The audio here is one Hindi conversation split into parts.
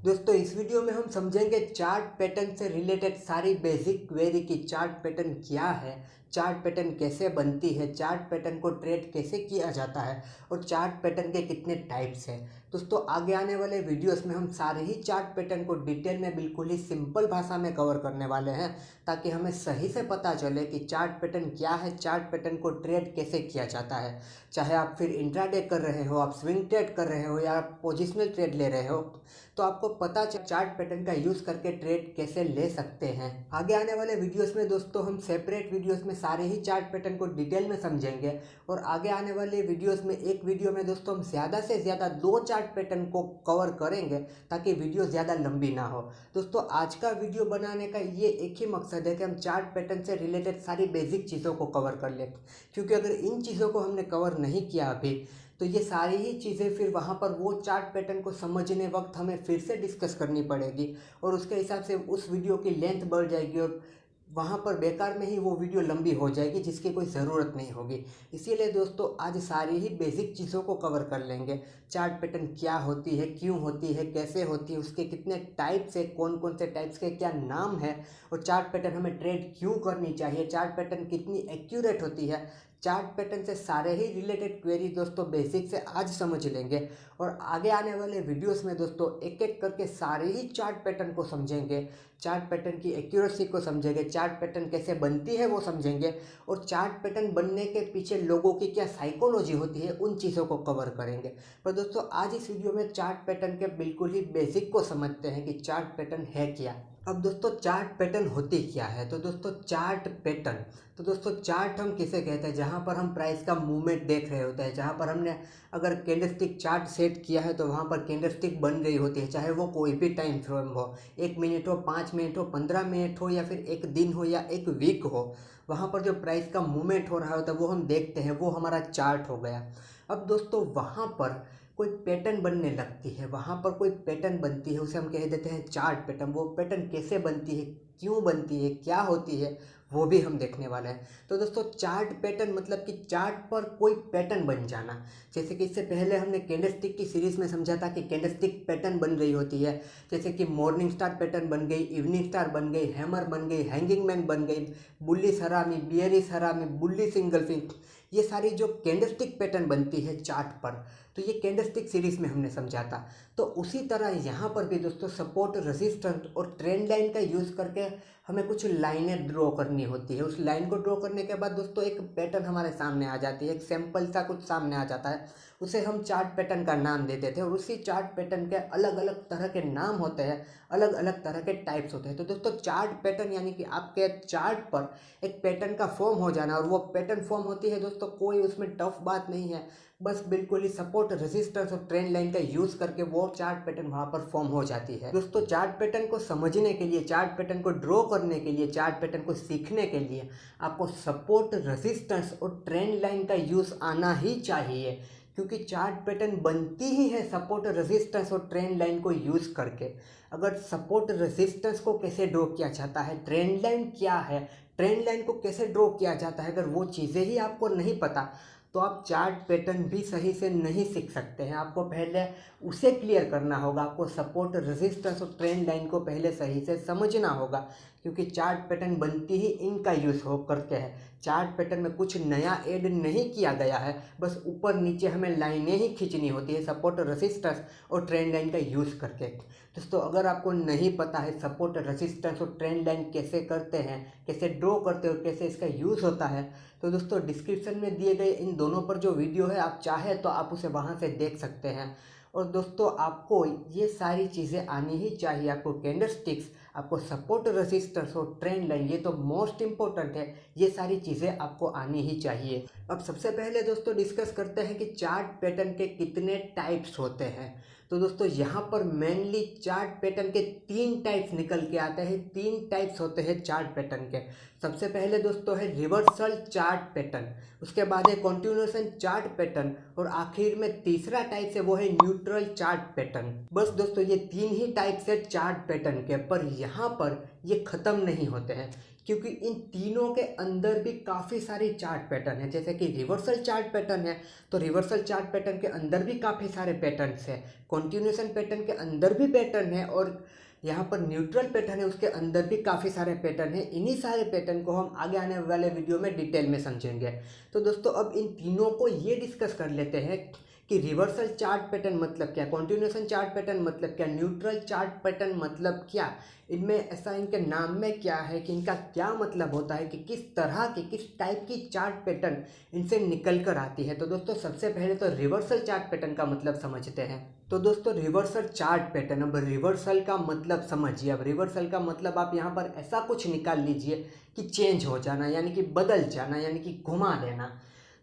दोस्तों इस वीडियो में हम समझेंगे चार्ट पैटर्न से रिलेटेड सारी बेसिक क्वेरी की चार्ट पैटर्न क्या है, चार्ट पैटर्न कैसे बनती है, चार्ट पैटर्न को ट्रेड कैसे किया जाता है और चार्ट पैटर्न के कितने टाइप्स हैं। दोस्तों आगे आने वाले वीडियोस में हम सारे ही चार्ट पैटर्न को डिटेल में बिल्कुल ही सिंपल भाषा में कवर करने वाले हैं ताकि हमें सही से पता चले कि चार्ट पैटर्न क्या है, चार्ट पैटर्न को ट्रेड कैसे किया जाता है। चाहे आप फिर इंट्राडे कर रहे हो, आप स्विंग ट्रेड कर रहे हो या आप पोजिशनल ट्रेड ले रहे हो, तो आपको पता चार्ट पैटर्न का यूज़ करके ट्रेड कैसे ले सकते हैं। आगे आने वाले वीडियोस में दोस्तों हम सेपरेट वीडियोस में सारे ही चार्ट पैटर्न को डिटेल में समझेंगे और आगे आने वाले वीडियोस में एक वीडियो में दोस्तों हम ज़्यादा से ज़्यादा 2 चार्ट पैटर्न को कवर करेंगे ताकि वीडियो ज़्यादा लंबी ना हो। दोस्तों आज का वीडियो बनाने का ये एक ही मकसद है कि हम चार्ट पैटर्न से रिलेटेड सारी बेसिक चीज़ों को कवर कर लें, क्योंकि अगर इन चीज़ों को हमने कवर नहीं किया अभी तो ये सारी ही चीज़ें फिर वहाँ पर वो चार्ट पैटर्न को समझने वक्त हमें फिर से डिस्कस करनी पड़ेगी और उसके हिसाब से उस वीडियो की लेंथ बढ़ जाएगी और वहाँ पर बेकार में ही वो वीडियो लंबी हो जाएगी जिसकी कोई ज़रूरत नहीं होगी। इसीलिए दोस्तों आज सारी ही बेसिक चीज़ों को कवर कर लेंगे। चार्ट पैटर्न क्या होती है, क्यों होती है, कैसे होती है, उसके कितने टाइप्स है, कौन कौन से टाइप्स के क्या नाम है और चार्ट पैटर्न हमें ट्रेड क्यों करनी चाहिए, चार्ट पैटर्न कितनी एक्यूरेट होती है। चार्ट पैटर्न से सारे ही रिलेटेड क्वेरी दोस्तों बेसिक से आज समझ लेंगे और आगे आने वाले वीडियोस में दोस्तों एक एक करके सारे ही चार्ट पैटर्न को समझेंगे, चार्ट पैटर्न की एक्यूरेसी को समझेंगे, चार्ट पैटर्न कैसे बनती है वो समझेंगे और चार्ट पैटर्न बनने के पीछे लोगों की क्या साइकोलॉजी होती है उन चीज़ों को कवर करेंगे। पर दोस्तों आज इस वीडियो में चार्ट पैटर्न के बिल्कुल ही बेसिक को समझते हैं कि चार्ट पैटर्न है क्या। अब दोस्तों चार्ट पैटर्न होती क्या है, तो दोस्तों चार्ट हम किसे कहते हैं, जहाँ पर हम प्राइस का मूवमेंट देख रहे होते हैं, जहाँ पर हमने अगर कैंडलस्टिक चार्ट सेट किया है तो वहाँ पर कैंडलस्टिक बन रही होती है, चाहे वो कोई भी टाइम फ्रेम हो, 1 मिनट हो, 5 मिनट हो, 15 मिनट हो या फिर एक दिन हो या एक वीक हो, वहाँ पर जो प्राइस का मूवमेंट हो रहा होता है वो हम देखते हैं, वो हमारा चार्ट हो गया। अब दोस्तों वहाँ पर कोई पैटर्न बनने लगती है, वहाँ पर कोई पैटर्न बनती है, उसे हम कह देते हैं चार्ट पैटर्न। वो पैटर्न कैसे बनती है, क्यों बनती है, क्या होती है, वो भी हम देखने वाले हैं। तो दोस्तों चार्ट पैटर्न मतलब कि चार्ट पर कोई पैटर्न बन जाना। जैसे कि इससे पहले हमने कैंडलस्टिक की सीरीज में समझा था कि कैंडलस्टिक पैटर्न बन रही होती है, जैसे कि मॉर्निंग स्टार पैटर्न बन गई, इवनिंग स्टार बन गई, हैमर बन गई, हैंगिंग मैन बन गई, बुल्लिश हरामी, बियरिश हरामी, बुल्लिश इंगल्फिंग, ये सारी जो कैंडलस्टिक पैटर्न बनती है चार्ट पर, तो ये कैंडलस्टिक सीरीज में हमने समझा था। तो उसी तरह यहाँ पर भी दोस्तों सपोर्ट, रेजिस्टेंस और ट्रेंड लाइन का यूज़ करके हमें कुछ लाइनें ड्रॉ करनी होती है। उस लाइन को ड्रॉ करने के बाद दोस्तों एक पैटर्न हमारे सामने आ जाती है, एक सैंपल सा कुछ सामने आ जाता है, उसे हम चार्ट पैटर्न का नाम दे देते हैं और उसी चार्ट पैटर्न के अलग अलग तरह के नाम होते हैं, अलग अलग तरह के टाइप्स होते हैं। तो दोस्तों चार्ट पैटर्न यानी कि आपके चार्ट पर एक पैटर्न का फॉर्म हो जाना, और वो पैटर्न फॉर्म होती है दोस्तों, कोई उसमें टफ बात नहीं है, बस बिल्कुल ही सपोर्ट, रेजिस्टेंस और ट्रेंड लाइन का यूज करके वो चार्ट पैटर्न वहां पर फॉर्म हो जाती है। दोस्तों चार्ट पैटर्न को समझने के लिए, चार्ट पैटर्न को ड्रॉ करने के लिए, चार्ट पैटर्न को सीखने के लिए आपको सपोर्ट, रेजिस्टेंस और ट्रेंड लाइन का यूज आना ही चाहिए, क्योंकि चार्ट पैटर्न बनती ही है सपोर्ट, रेजिस्टेंस और ट्रेंड लाइन को यूज करके। अगर सपोर्ट, रेजिस्टेंस को कैसे ड्रॉ किया जाता है, ट्रेंड लाइन क्या है, ट्रेंड लाइन को कैसे ड्रॉ किया जाता है, अगर वो चीज़ें ही आपको नहीं पता तो आप चार्ट पैटर्न भी सही से नहीं सीख सकते हैं। आपको पहले उसे क्लियर करना होगा, आपको सपोर्ट, रेजिस्टेंस और ट्रेंड लाइन को पहले सही से समझना होगा, क्योंकि चार्ट पैटर्न बनती ही इनका यूज़ हो करके है। चार्ट पैटर्न में कुछ नया ऐड नहीं किया गया है, बस ऊपर नीचे हमें लाइनें ही खींचनी होती है सपोर्ट, रेजिस्टेंस और ट्रेंड लाइन का यूज़ करके। दोस्तों अगर आपको नहीं पता है सपोर्ट, रेजिस्टेंस और ट्रेंड लाइन कैसे करते हैं, कैसे ड्रॉ करते हो, कैसे इसका यूज़ होता है, तो दोस्तों डिस्क्रिप्शन में दिए गए इन दोनों पर जो वीडियो है, आप चाहे तो आप उसे वहाँ से देख सकते हैं। और दोस्तों आपको ये सारी चीज़ें आनी ही चाहिए, आपको कैंडलस्टिक्स, आपको सपोर्ट, रेजिस्टेंस और ट्रेंड लाइन, ये तो मोस्ट इंपॉर्टेंट है, ये सारी चीज़ें आपको आनी ही चाहिए। अब सबसे पहले दोस्तों डिस्कस करते हैं कि चार्ट पैटर्न के कितने टाइप्स होते हैं। तो दोस्तों यहाँ पर मेनली चार्ट पैटर्न के 3 टाइप्स निकल के आते हैं, 3 टाइप्स होते हैं चार्ट पैटर्न के। सबसे पहले दोस्तों है रिवर्सल चार्ट पैटर्न, उसके बाद है कंटिन्यूएशन चार्ट पैटर्न, और आखिर में तीसरा टाइप है वो है न्यूट्रल चार्ट पैटर्न। बस दोस्तों ये तीन ही टाइप्स है चार्ट पैटर्न के, पर यहाँ पर ये ख़त्म नहीं होते हैं, क्योंकि इन तीनों के अंदर भी काफ़ी सारी चार्ट पैटर्न है। जैसे कि रिवर्सल चार्ट पैटर्न है, तो रिवर्सल चार्ट पैटर्न के अंदर भी काफ़ी सारे पैटर्न्स है, कंटिन्यूएशन पैटर्न के अंदर भी पैटर्न है, और यहाँ पर न्यूट्रल पैटर्न है उसके अंदर भी काफ़ी सारे पैटर्न है। इन्हीं सारे पैटर्न को हम आगे आने वाले वीडियो में डिटेल में समझेंगे। तो दोस्तों अब इन तीनों को ये डिस्कस कर लेते हैं कि रिवर्सल चार्ट पैटर्न मतलब क्या, कंटिन्यूएशन चार्ट पैटर्न मतलब क्या, न्यूट्रल चार्ट पैटर्न मतलब क्या, इनमें ऐसा इनके नाम में क्या है, कि इनका क्या मतलब होता है, कि किस तरह की किस टाइप की चार्ट पैटर्न इनसे निकल कर आती है। तो दोस्तों सबसे पहले तो रिवर्सल चार्ट पैटर्न का मतलब समझते हैं। तो दोस्तों रिवर्सल चार्ट पैटर्न, अब रिवर्सल का मतलब समझिए। अब रिवर्सल का मतलब आप यहाँ पर ऐसा कुछ निकाल लीजिए कि चेंज हो जाना, यानी कि बदल जाना, यानी कि घुमा देना।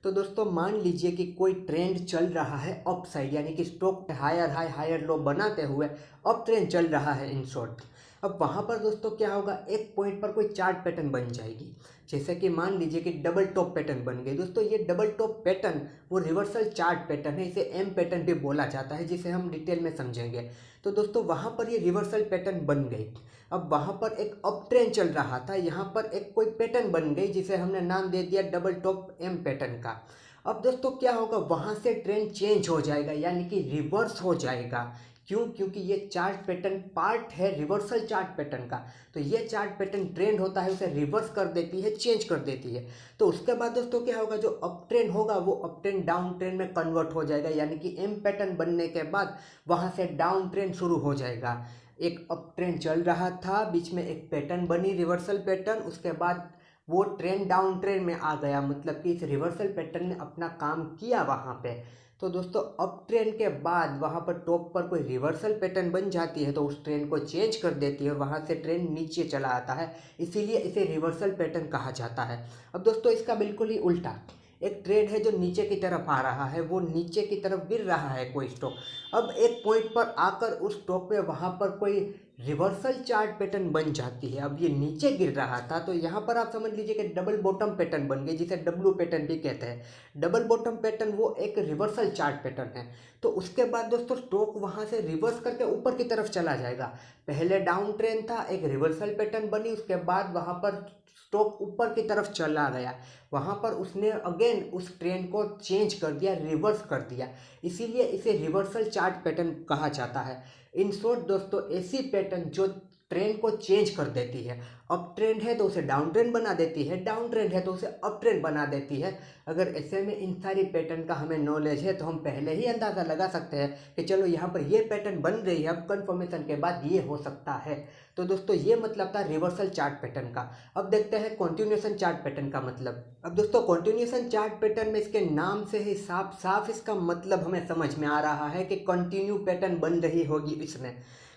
तो दोस्तों मान लीजिए कि कोई ट्रेंड चल रहा है अप साइड, यानी कि stock higher high higher low बनाते हुए अप ट्रेंड चल रहा है इन शॉर्ट। अब वहाँ पर दोस्तों क्या होगा, एक पॉइंट पर कोई चार्ट पैटर्न बन जाएगी। जैसे कि मान लीजिए कि डबल टॉप पैटर्न बन गई। दोस्तों ये डबल टॉप पैटर्न वो रिवर्सल चार्ट पैटर्न है, इसे एम पैटर्न भी बोला जाता है, जिसे हम डिटेल में समझेंगे। तो दोस्तों वहाँ पर ये रिवर्सल पैटर्न बन गई। अब वहाँ पर एक अप ट्रेंड चल रहा था, यहाँ पर एक कोई पैटर्न बन गई जिसे हमने नाम दे दिया डबल टॉप एम पैटर्न का। अब दोस्तों क्या होगा, वहाँ से ट्रेंड चेंज हो जाएगा, यानी कि रिवर्स हो जाएगा। क्यों? क्योंकि ये चार्ट पैटर्न पार्ट है रिवर्सल चार्ट पैटर्न का। तो ये चार्ट पैटर्न ट्रेंड होता है उसे रिवर्स कर देती है, चेंज कर देती है। तो उसके बाद दोस्तों क्या होगा, जो अप ट्रेंड होगा वो अप ट्रेंड डाउन ट्रेंड में कन्वर्ट हो जाएगा, यानी कि एम पैटर्न बनने के बाद वहाँ से डाउन ट्रेंड शुरू हो जाएगा। एक अप ट्रेंड चल रहा था, बीच में एक पैटर्न बनी रिवर्सल पैटर्न, उसके बाद वो ट्रेंड डाउन ट्रेंड में आ गया, मतलब कि इस रिवर्सल पैटर्न ने अपना काम किया वहाँ पे। तो दोस्तों अप ट्रेंड के बाद वहाँ पर टॉप पर कोई रिवर्सल पैटर्न बन जाती है, तो उस ट्रेंड को चेंज कर देती है और वहाँ से ट्रेंड नीचे चला आता है, इसीलिए इसे रिवर्सल पैटर्न कहा जाता है। अब दोस्तों इसका बिल्कुल ही उल्टा, एक ट्रेंड है जो नीचे की तरफ आ रहा है, वो नीचे की तरफ गिर रहा है कोई स्टॉक। अब एक पॉइंट पर आकर उस स्टॉक में वहाँ पर कोई रिवर्सल चार्ट पैटर्न बन जाती है। अब ये नीचे गिर रहा था, तो यहाँ पर आप समझ लीजिए कि डबल बॉटम पैटर्न बन गई, जिसे डब्लू पैटर्न भी कहते हैं। डबल बॉटम पैटर्न वो एक रिवर्सल चार्ट पैटर्न है। तो उसके बाद दोस्तों स्टॉक वहाँ से रिवर्स करके ऊपर की तरफ चला जाएगा। पहले डाउन ट्रेंड था, एक रिवर्सल पैटर्न बनी, उसके बाद वहाँ पर स्टॉक ऊपर की तरफ चला गया, वहाँ पर उसने अगेन उस ट्रेंड को चेंज कर दिया, रिवर्स कर दिया, इसीलिए इसे रिवर्सल चार्ट पैटर्न कहा जाता है। इन शॉर्ट दोस्तों ऐसी पैटर्न जो ट्रेंड को चेंज कर देती है, अप ट्रेंड है तो उसे डाउन ट्रेंड बना देती है, डाउन ट्रेंड है तो उसे अप ट्रेंड बना देती है। अगर ऐसे में इन सारी पैटर्न का हमें नॉलेज है तो हम पहले ही अंदाज़ा लगा सकते हैं कि चलो यहाँ पर ये पैटर्न बन रही है, अब कन्फर्मेशन के बाद ये हो सकता है। तो दोस्तों ये मतलब था रिवर्सल चार्ट पैटर्न का। अब देखते हैं कंटिन्यूएशन चार्ट पैटर्न का मतलब। अब दोस्तों कंटिन्यूएशन चार्ट पैटर्न में इसके नाम से ही साफ साफ इसका मतलब हमें समझ में आ रहा है कि कंटिन्यू पैटर्न बन रही होगी इसमें।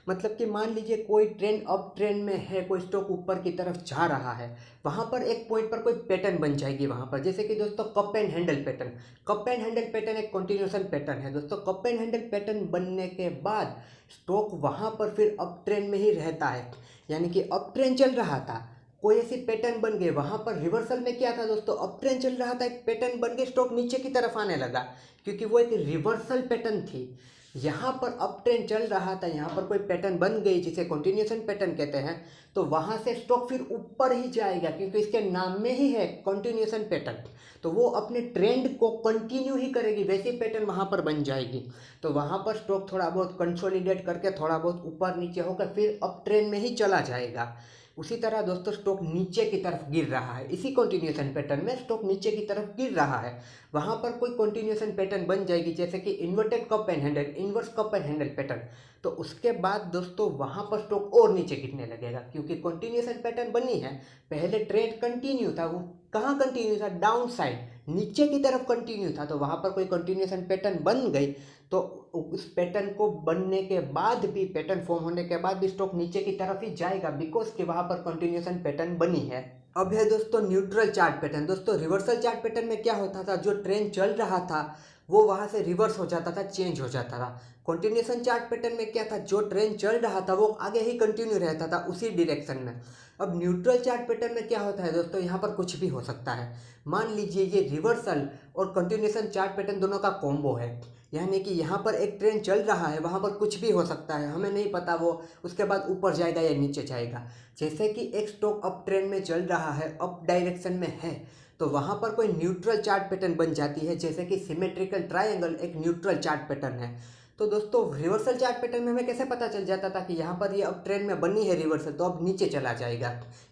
मतलब कि मान लीजिए कोई ट्रेंड अप ट्रेंड में है, कोई स्टॉक ऊपर की तरफ जा रहा है, वहाँ पर एक पॉइंट पर कोई पैटर्न बन जाएगी वहाँ पर, जैसे कि दोस्तों cup and handle pattern. Cup and handle pattern एक कंटिन्यूएशन पैटर्न है दोस्तों। कप एंड हैंडल पैटर्न बनने के बाद स्टॉक वहाँ पर फिर अप ट्रेंड में ही रहता है, यानी कि अप ट्रेंड चल रहा था, कोई ऐसी पैटर्न बन गई, वहाँ पर रिवर्सल में क्या था दोस्तों, अप ट्रेंड चल रहा था, एक पैटर्न बन गई, स्टॉक नीचे की तरफ आने लगा, क्योंकि वो एक रिवर्सल पैटर्न थी। यहाँ पर अप ट्रेंड चल रहा था, यहाँ पर कोई पैटर्न बन गई जिसे कंटिन्यूएशन पैटर्न कहते हैं, तो वहाँ से स्टॉक फिर ऊपर ही जाएगा, क्योंकि इसके नाम में ही है कंटिन्यूएशन पैटर्न। तो वो अपने ट्रेंड को कंटिन्यू ही करेगी, वैसी पैटर्न वहाँ पर बन जाएगी। तो वहाँ पर स्टॉक थोड़ा बहुत कंसोलिडेट करके थोड़ा बहुत ऊपर नीचे होकर फिर अप ट्रेंड में ही चला जाएगा। उसी तरह दोस्तों स्टॉक नीचे की तरफ गिर रहा है, इसी कंटिन्यूएशन पैटर्न में स्टॉक नीचे की तरफ गिर रहा है, वहाँ पर कोई कंटिन्यूएशन पैटर्न बन जाएगी, जैसे कि inverted cup and handle, inverse cup and handle pattern. तो उसके बाद दोस्तों वहाँ पर स्टॉक और नीचे गिरने लगेगा, क्योंकि कंटिन्यूएशन पैटर्न बनी है। पहले ट्रेंड कंटिन्यू था, वो कहाँ कंटिन्यू था, डाउन साइड, नीचे की तरफ कंटिन्यू था, तो वहाँ पर कोई कंटिन्यूएशन पैटर्न बन गई, तो उस पैटर्न को बनने के बाद भी, पैटर्न फॉर्म होने के बाद भी स्टॉक नीचे की तरफ ही जाएगा, बिकॉज कि वहाँ पर कंटिन्यूएशन पैटर्न बनी है। अब है दोस्तों न्यूट्रल चार्ट पैटर्न। दोस्तों रिवर्सल चार्ट पैटर्न में क्या होता था, जो ट्रेंड चल रहा था वो वहाँ से रिवर्स हो जाता था, चेंज हो जाता था। कंटिन्यूएशन चार्ट पैटर्न में क्या था, जो ट्रेंड चल रहा था वो आगे ही कंटिन्यू रहता था उसी डायरेक्शन में। अब न्यूट्रल चार्ट पैटर्न में क्या होता है दोस्तों, यहाँ पर कुछ भी हो सकता है। मान लीजिए ये रिवर्सल और कंटिन्यूएशन चार्ट पैटर्न दोनों का कॉम्बो है, यानी कि यहाँ पर एक ट्रेंड चल रहा है, वहाँ पर कुछ भी हो सकता है, हमें नहीं पता वो उसके बाद ऊपर जाएगा या नीचे जाएगा। जैसे कि एक स्टॉक अप ट्रेंड में चल रहा है, अप डायरेक्शन में है, तो वहाँ पर कोई न्यूट्रल चार्ट पैटर्न बन जाती है, जैसे कि सिमेट्रिकल ट्रायंगल एक न्यूट्रल चार्ट पैटर्न है। तो दोस्तों रिवर्सल चार्ट पैटर्न में हमें कैसे पता चल जाता था कि यहाँ पर ये अब ट्रेंड में बनी है रिवर्सल, तो अब नीचे चला जाएगा।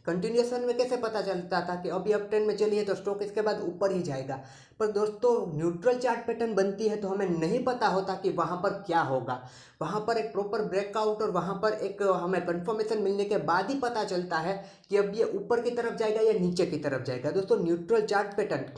कंटिन्यूएशन में कैसे पता चलता था कि अभी अब ट्रेंड में चली है तो स्टॉक इसके बाद ऊपर ही जाएगा। पर दोस्तों न्यूट्रल चार्ट पैटर्न बनती है तो हमें नहीं पता होता कि वहाँ पर क्या होगा। वहाँ पर एक प्रॉपर ब्रेकआउट और वहाँ पर एक हमें कंफर्मेशन मिलने के बाद ही पता चलता है कि अब ये ऊपर की तरफ जाएगा या नीचे की तरफ जाएगा। दोस्तों न्यूट्रल चार्ट पैटर्न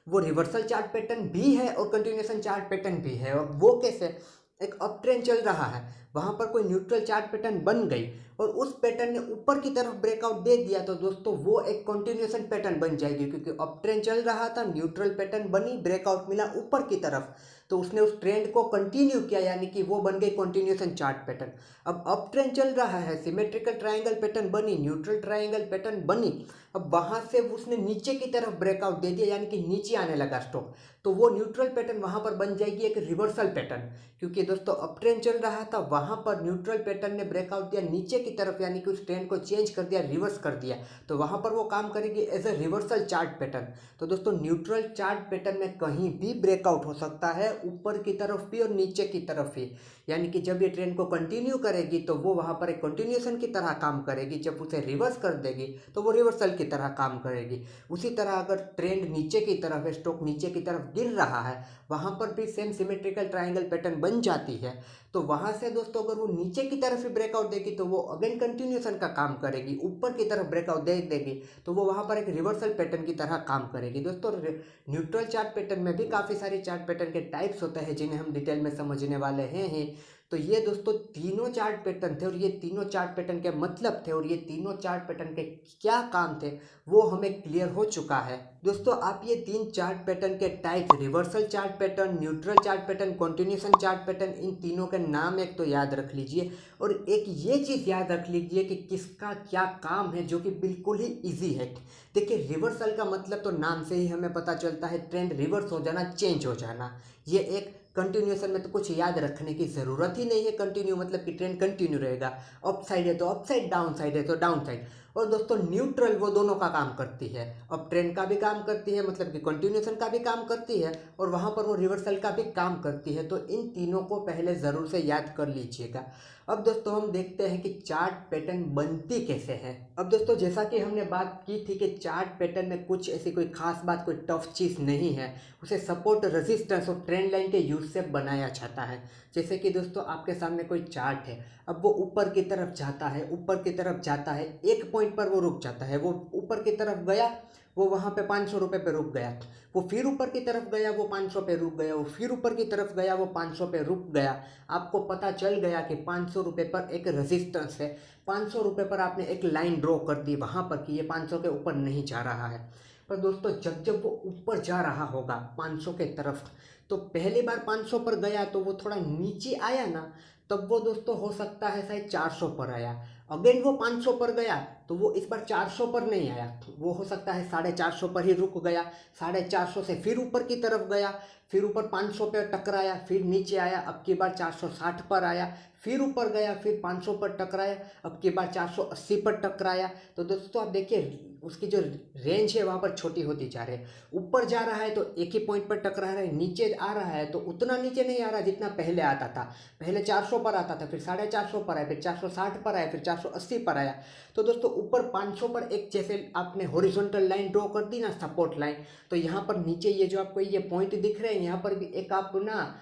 वो रिवर्सल चार्ट पैटर्न भी है और कंटिन्यूएशन चार्ट पैटर्न भी है। और वो कैसे, एक अप ट्रेंड चल रहा है, वहाँ पर कोई न्यूट्रल चार्ट पैटर्न बन गई और उस पैटर्न ने ऊपर की तरफ ब्रेकआउट दे दिया, तो दोस्तों वो एक कंटिन्यूएशन पैटर्न बन जाएगी, क्योंकि अप ट्रेंड चल रहा था, न्यूट्रल पैटर्न बनी, ब्रेकआउट मिला ऊपर की तरफ, तो उसने उस ट्रेंड को कंटिन्यू किया, यानी कि वो बन गई कंटिन्यूएशन चार्ट पैटर्न। अब अप ट्रेंड चल रहा है, सिमेट्रिकल ट्रायंगल पैटर्न बनी, न्यूट्रल ट्रायंगल पैटर्न बनी, अब वहाँ से उसने नीचे की तरफ ब्रेकआउट दे दिया, यानी कि नीचे आने लगा स्टॉक, तो वो न्यूट्रल पैटर्न वहाँ पर बन जाएगी एक रिवर्सल पैटर्न। क्योंकि दोस्तों अप ट्रेंड चल रहा था, वहाँ पर न्यूट्रल पैटर्न ने ब्रेकआउट दिया नीचे की तरफ, यानी कि उस ट्रेंड को चेंज कर दिया, रिवर्स कर दिया, तो वहाँ पर वो काम करेगी as a reversal chart pattern. तो दोस्तों न्यूट्रल चार्ट पैटर्न में कहीं भी ब्रेकआउट हो सकता है, ऊपर की तरफ भी और नीचे की तरफ भी, यानी कि जब ये ट्रेंड को कंटिन्यू करेगी तो वो वहाँ पर एक कंटिन्यूएशन की तरह काम करेगी, जब उसे रिवर्स कर देगी तो वो रिवर्सल की तरह काम करेगी। उसी तरह अगर ट्रेंड नीचे की तरफ है, स्टॉक नीचे की तरफ गिर रहा है, वहाँ पर भी सेम सिमेट्रिकल ट्रायंगल पैटर्न बन जाती है, तो वहाँ से दोस्तों अगर वो नीचे की तरफ ही ब्रेकआउट देगी तो वो अगेन कंटिन्यूएशन का काम करेगी, ऊपर की तरफ ब्रेकआउट दे देगी तो वो वहाँ पर एक रिवर्सल पैटर्न की तरह काम करेगी। दोस्तों न्यूट्रल चार्ट पैटर्न में भी काफ़ी सारी चार्ट पैटर्न के टाइप्स होते हैं, जिन्हें हम डिटेल में समझने वाले हैं ही। तो ये दोस्तों तीनों चार्ट पैटर्न थे और ये तीनों चार्ट पैटर्न के मतलब थे और ये तीनों चार्ट पैटर्न के क्या काम थे वो हमें क्लियर हो चुका है। दोस्तों आप ये तीन चार्ट पैटर्न के type, reversal chart pattern, neutral chart pattern, continuation chart pattern, इन तीनों के नाम एक तो याद रख लीजिए और एक ये चीज़ याद रख लीजिए कि किसका क्या काम है, जो कि बिल्कुल ही ईजी है। देखिए रिवर्सल का मतलब तो नाम से ही हमें पता चलता है, ट्रेंड रिवर्स हो जाना, चेंज हो जाना। ये एक कंटिन्यूएशन में तो कुछ याद रखने की ज़रूरत ही नहीं है, कंटिन्यू मतलब कि ट्रेंड कंटिन्यू रहेगा, अप साइड है तो अप साइड, डाउन साइड है तो डाउन साइड। और दोस्तों न्यूट्रल वो दोनों का काम करती है, अप ट्रेंड का भी काम करती है, मतलब कि कंटिन्यूएशन का भी काम करती है और वहाँ पर वो रिवर्सल का भी काम करती है। तो इन तीनों को पहले ज़रूर से याद कर लीजिएगा। अब दोस्तों हम देखते हैं कि चार्ट पैटर्न बनती कैसे है। अब दोस्तों जैसा कि हमने बात की थी कि चार्ट पैटर्न में कुछ ऐसी कोई खास बात, कोई टफ चीज़ नहीं है, उसे सपोर्ट, रेजिस्टेंस और ट्रेंड लाइन के यूज से बनाया जाता है। जैसे कि दोस्तों आपके सामने कोई चार्ट है, अब वो ऊपर की तरफ जाता है, ऊपर की तरफ जाता है, एक पॉइंट पर वो रुक जाता है, वो ऊपर की तरफ गया, वो वहाँ पे 500 रुपये पे रुक गया, वो फिर ऊपर की तरफ गया, वो 500 पे रुक गया, वो फिर ऊपर की तरफ गया, वो 500 पे रुक गया। आपको पता चल गया कि 500 रुपये पर एक रेजिस्टेंस है, 500 रुपये पर आपने एक लाइन ड्रॉ कर दी वहाँ पर कि ये 500 के ऊपर नहीं जा रहा है। पर दोस्तों जब जब वो ऊपर जा रहा होगा 500 के तरफ, तो पहली बार 500 पर गया तो वो थोड़ा नीचे आया ना, तब वो दोस्तों हो सकता है शायद 400 पर आया। अगेन वो 500 पर गया तो वो इस बार 400 पर नहीं आया, वो हो सकता है 450 पर ही रुक गया, 450 से फिर ऊपर की तरफ गया, फिर ऊपर 500 पर टकराया, फिर नीचे आया, अब की बार 460 पर आया, फिर ऊपर गया, फिर 500 पर टकराया, अब की बार 480 पर टकराया। तो दोस्तों आप देखिए उसकी जो रेंज है वहाँ पर छोटी होती जा रही है। ऊपर जा रहा है तो एक ही पॉइंट पर टकरा रहा है, नीचे आ रहा है तो उतना नीचे नहीं आ रहा जितना पहले आता था। पहले 400 पर आता था, फिर 450 पर आया, फिर 460 पर आया, फिर 480 पर आया। तो दोस्तों ऊपर 500 पर एक जैसे आपने हॉरिजॉन्टल लाइन ड्रॉ कर दी ना, सपोर्ट लाइन, तो यहाँ पर नीचे ये जो आपको ये पॉइंट दिख रहे हैं, यहाँ पर भी एक आप ना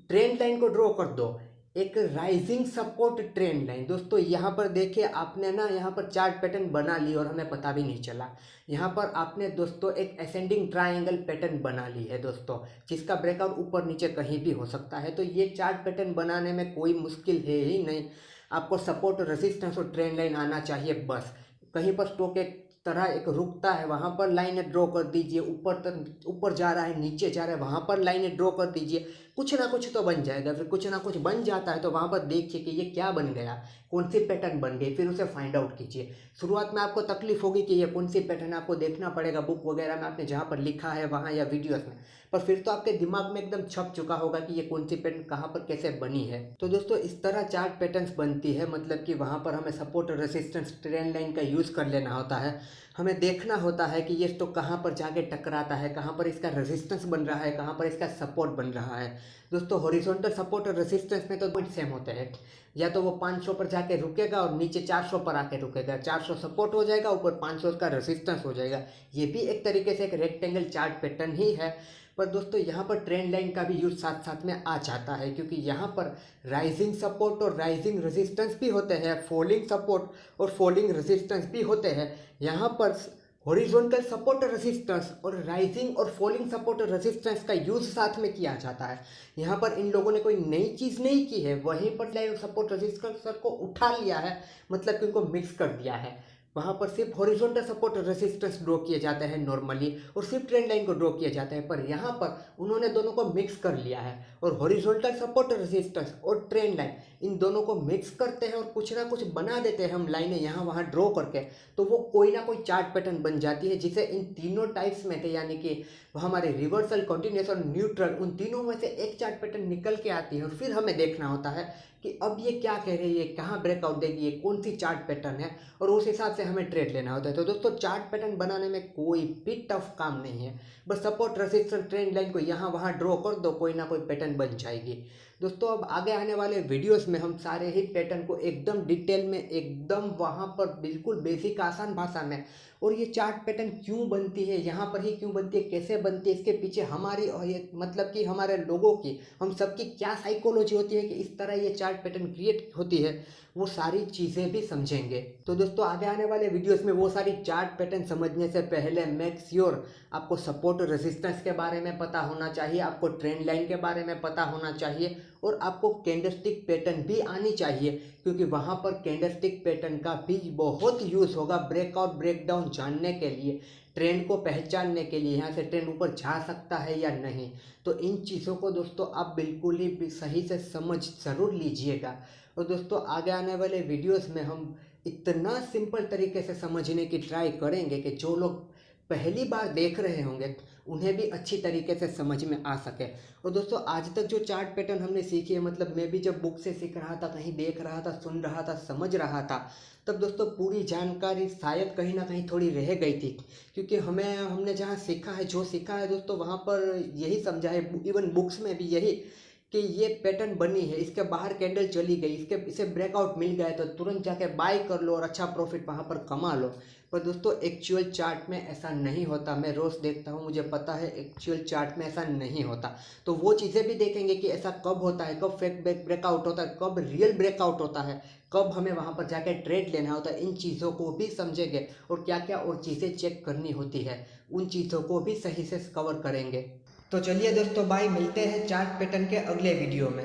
ट्रेंड लाइन को ड्रॉ कर दो, एक राइजिंग सपोर्ट ट्रेंड लाइन। दोस्तों यहाँ पर देखिए आपने ना यहाँ पर चार्ट पैटर्न बना ली और हमें पता भी नहीं चला। यहाँ पर आपने दोस्तों एक असेंडिंग ट्रायंगल पैटर्न बना ली है दोस्तों, जिसका ब्रेकआउट ऊपर नीचे कहीं भी हो सकता है। तो ये चार्ट पैटर्न बनाने में कोई मुश्किल है ही नहीं, आपको सपोर्ट, रेजिस्टेंस और ट्रेंड लाइन आना चाहिए बस। कहीं पर स्टॉक एक तरह एक रुकता है वहाँ पर लाइनें ड्रॉ कर दीजिए, ऊपर तक ऊपर जा रहा है नीचे जा रहा है वहाँ पर लाइनें ड्रॉ कर दीजिए, कुछ ना कुछ तो बन जाएगा। फिर कुछ ना कुछ बन जाता है तो वहाँ पर देखिए कि ये क्या बन गया, कौन सी पैटर्न बन गई, फिर उसे फाइंड आउट कीजिए। शुरुआत में आपको तकलीफ होगी कि ये कौन सी पैटर्न, आपको देखना पड़ेगा बुक वगैरह में आपने जहाँ पर लिखा है वहाँ या वीडियोस में, पर फिर तो आपके दिमाग में एकदम छप चुका होगा कि ये कौन सी पैटर्न कहाँ पर कैसे बनी है। तो दोस्तों इस तरह चार्ट पैटर्न्स बनती है, मतलब कि वहाँ पर हमें सपोर्ट और रेसिस्टेंस ट्रेंड लाइन का यूज़ कर लेना होता है। हमें देखना होता है कि ये तो कहाँ पर जाके टकराता है, कहाँ पर इसका रेजिस्टेंस बन रहा है, कहाँ पर इसका सपोर्ट बन रहा है। दोस्तों हॉरिजॉन्टल सपोर्ट और रेजिस्टेंस में तो पॉइंट सेम होते हैं, या तो वो 500 पर जाके रुकेगा और नीचे 400 पर आके रुकेगा, 400 सपोर्ट हो जाएगा, ऊपर 500 का रेजिस्टेंस हो जाएगा। ये भी एक तरीके से एक रेक्टेंगल चार्ट पैटर्न ही है। पर दोस्तों यहाँ पर ट्रेंड लाइन का भी यूज साथ साथ में आ जाता है, क्योंकि यहाँ पर राइजिंग सपोर्ट और राइजिंग रेजिस्टेंस भी होते हैं, फॉलिंग सपोर्ट और फॉलिंग रेजिस्टेंस भी होते हैं। यहाँ पर हॉरिजॉन्टल सपोर्ट और रेजिस्टेंस और राइजिंग और फॉलिंग सपोर्ट और रेजिस्टेंस का यूज साथ में किया जाता है। यहाँ पर इन लोगों ने कोई नई चीज़ नहीं की है, वहीं पर सपोर्ट रेजिस्टेंस को उठा लिया है, मतलब कि उनको मिक्स कर दिया है। वहाँ पर सिर्फ हॉरिजॉन्टल सपोर्ट और रेजिस्टेंस ड्रॉ किए जाते हैं नॉर्मली, और सिर्फ ट्रेंड लाइन को ड्रॉ किया जाता है, पर यहाँ पर उन्होंने दोनों को मिक्स कर लिया है और हॉरिजॉन्टल सपोर्ट और रेजिस्टेंस और ट्रेंड लाइन इन दोनों को मिक्स करते हैं और कुछ ना कुछ बना देते हैं हम लाइनें यहाँ वहाँ ड्रॉ करके, तो वो कोई ना कोई चार्ट पैटर्न बन जाती है, जिसे इन तीनों टाइप्स में थे, यानी कि हमारे रिवर्सल, कंटिन्यूस और न्यूट्रल, उन तीनों में से एक चार्ट पैटर्न निकल के आती है। और फिर हमें देखना होता है कि अब ये क्या कह रही है, कहाँ ब्रेकआउट देगी, ये कौन सी चार्ट पैटर्न है, और उस हिसाब से हमें ट्रेड लेना होता है। तो दोस्तों चार्ट पैटर्न बनाने में कोई भी टफ काम नहीं है, बस सपोर्ट रेजिस्टेंस ट्रेंड लाइन को यहाँ वहाँ ड्रॉ कर दो, कोई ना कोई पैटर्न बन जाएगी। दोस्तों अब आगे आने वाले वीडियोस में हम सारे ही पैटर्न को एकदम डिटेल में, एकदम वहाँ पर बिल्कुल बेसिक आसान भाषा में, और ये चार्ट पैटर्न क्यों बनती है, यहाँ पर ही क्यों बनती है, कैसे बनती है, इसके पीछे हमारी और ये मतलब कि हमारे लोगों की, हम सबकी क्या साइकोलॉजी होती है कि इस तरह ये चार्ट पैटर्न क्रिएट होती है, वो सारी चीज़ें भी समझेंगे। तो दोस्तों आगे आने वाले वीडियोस में वो सारी चार्ट पैटर्न समझने से पहले मेक श्योर आपको सपोर्ट और रेजिस्टेंस के बारे में पता होना चाहिए, आपको ट्रेंड लाइन के बारे में पता होना चाहिए, और आपको कैंडलस्टिक पैटर्न भी आनी चाहिए, क्योंकि वहाँ पर कैंडलस्टिक पैटर्न का भी बहुत यूज़ होगा ब्रेकआउट ब्रेकडाउन जानने के लिए, ट्रेंड को पहचानने के लिए, यहाँ से ट्रेंड ऊपर जा सकता है या नहीं। तो इन चीज़ों को दोस्तों आप बिल्कुल ही सही से समझ ज़रूर लीजिएगा। और दोस्तों आगे आने वाले वीडियोस में हम इतना सिंपल तरीके से समझने की ट्राई करेंगे कि जो लोग पहली बार देख रहे होंगे उन्हें भी अच्छी तरीके से समझ में आ सके। और दोस्तों आज तक जो चार्ट पैटर्न हमने सीखी है, मतलब मैं भी जब बुक से सीख रहा था, कहीं देख रहा था, सुन रहा था, समझ रहा था, तब दोस्तों पूरी जानकारी शायद कहीं ना कहीं थोड़ी रह गई थी, क्योंकि हमने जहाँ सीखा है, जो सीखा है दोस्तों, वहाँ पर यही समझा है, इवन बुक्स में भी यही, कि ये पैटर्न बनी है, इसके बाहर कैंडल चली गई, इसे ब्रेकआउट मिल गया है तो तुरंत जाके बाय कर लो और अच्छा प्रॉफिट वहाँ पर कमा लो। पर दोस्तों एक्चुअल चार्ट में ऐसा नहीं होता, मैं रोज़ देखता हूँ, मुझे पता है एक्चुअल चार्ट में ऐसा नहीं होता। तो वो चीज़ें भी देखेंगे कि ऐसा कब होता है, कब फेक ब्रेकआउट होता है, कब रियल ब्रेकआउट होता है, कब हमें वहाँ पर जाके ट्रेड लेना होता है, इन चीज़ों को भी समझेंगे, और क्या क्या और चीज़ें चेक करनी होती है, उन चीज़ों को भी सही से कवर करेंगे। तो चलिए दोस्तों बाय, मिलते हैं चार्ट पैटर्न के अगले वीडियो में।